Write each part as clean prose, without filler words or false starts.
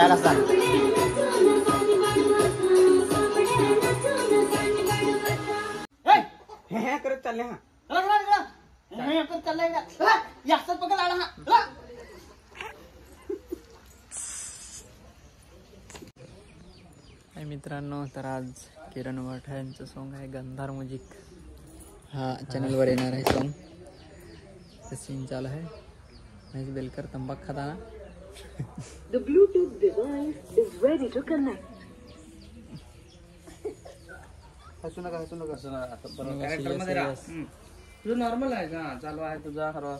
जायला सांग. हे करत चालले हा करत चाललाय जास्त पकड आला हा. मित्रांनो, तर आज किरण वाठा यांचं सॉन्ग आहे गंधार म्युझिक. हा चॅनलवर येणार आहे सॉन्ग. ते सीन चालू आहे. महेश बेलकर तंबाखू खाताना. The Bluetooth device is ready to connect. हसू नका कॅरेक्टर मध्ये राहा. तुझं नॉर्मल आहे का? चालू आहे तुझा खरं.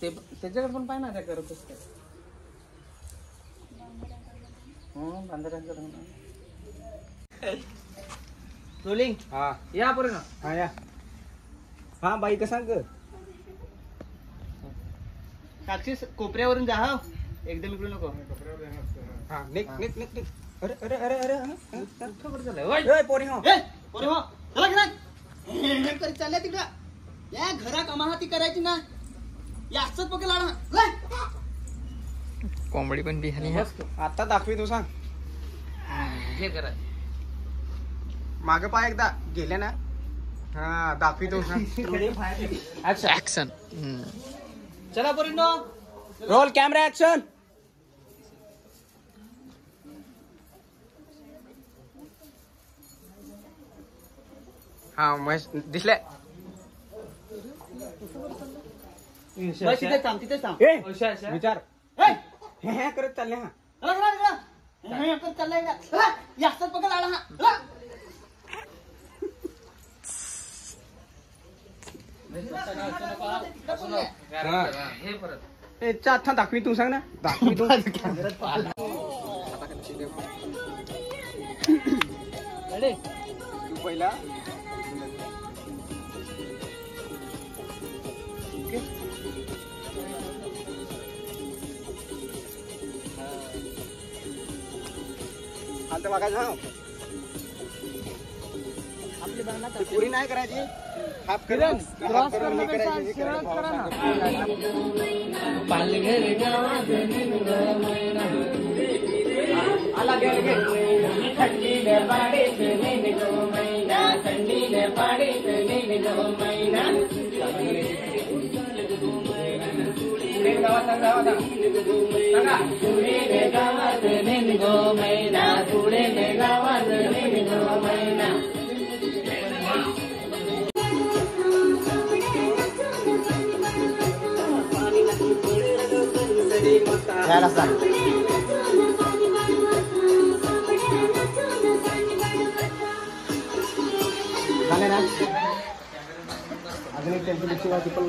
ते त्याच्याकडे पण पाहिजे ना काय करत असते. रोलिंग. हा या पर्यंत. हा या. हा बाई का सांग साक्षी कोपऱ्यावरून जा. हा एकदम इकडे नको. हा निक निक निक निक. अरे अरे अरे अरे खबर झालं पोरी हो पोरी हो. चला घरात चालल्या तिकडं. या घरा कमाहाती करायची ना. या असंच पकड लाडा. कॉमेडी पण बिहानी है. आता दाखवी तू सांग. हे करा माग पाय एकदा गेले ना. हा दाखवी तू सांग. ऍक्शन. चला पोरींनो रोल कॅमेरा ऍक्शन. हा मस्त दिसले. तिथेच थांब. विचार हे करत चालले हा करत चाललाय जास्त पकड आला हा. आता दाखवी तू सांग ना. दाखवी तू तू पहिला. आता बघायचं हा. आपली पुरी नाही करायची. हाफ करून क्रॉस करून करायची. पालघर गावात आला गेले थंडीने पाडीत निघो मैना. थंडीने पाडीत निघो मैना. पुढे गावात निघो मैना. पुढे गावात निघो मैना. जायला सांग. झाले ना. अजून एक त्यांची पिक्चर आहे ती पण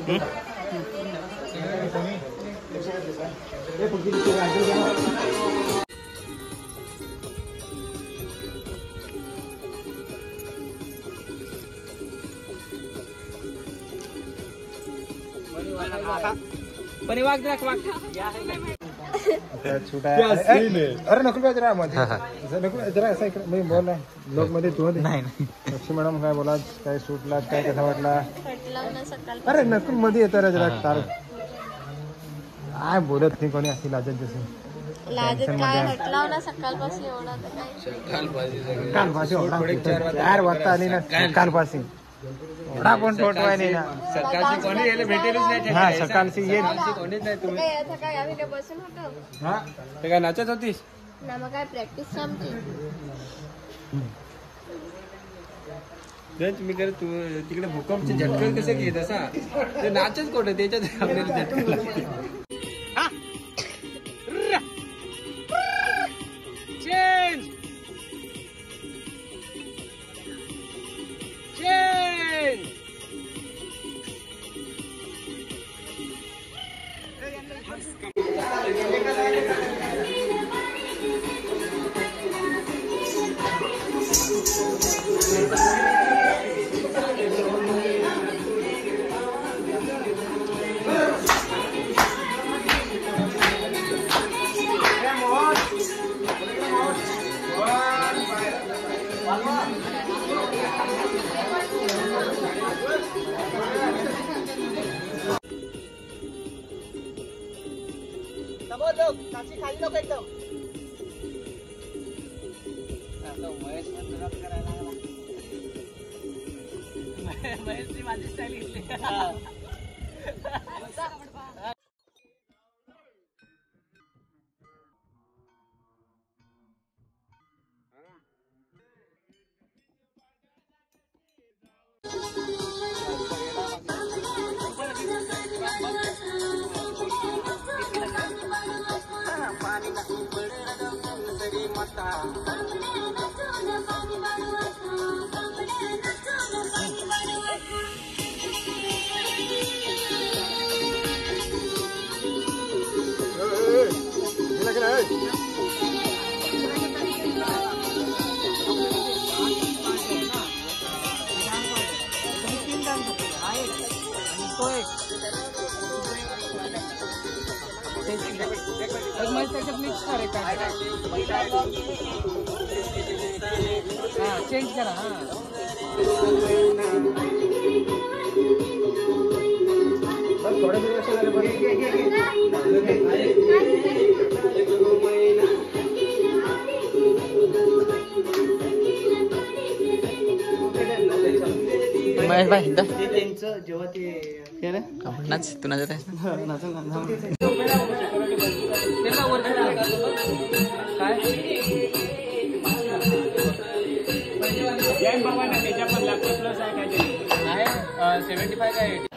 पुढची पिक्चर. पण वाग जरा वाग. अरे नको जरा मध्ये नको जरा असं इकडे मी बोल लोक मध्ये तू नाही. लक्ष्मी मॅडम काय बोला. काय सुटला काय कसा वाटला. अरे नको मध्ये येतं रे जरा तार. काय बोलत नाही कोणी अशी लाजत जसे. कालपासून वाजता आली ना. कालपासून एवढा पण टोटवाय नाही ना. सकाळची कोणी यायला भेटेलच नाही. हा सकाळची येईल. कोणीच नाही. तुम्ही हा ते काय नाचत होतीस ना. मग काय प्रॅक्टिस आमची. मी कर तू तिकडे भूकंपचे झटकन कसं घेत असा. ते नाचच कोण त्याच्यात आपल्याला झटकन लागते. Change change. लोक साक्षी खाली लोक एकदम महेश करायला लागला महेशची माझी स्टाईल घेतली चेंज करा थोडे दिवस महेश भाई एकदा त्यांचं जेव्हा ते आपण नाच तू नाचत आहेस काय 75 का 80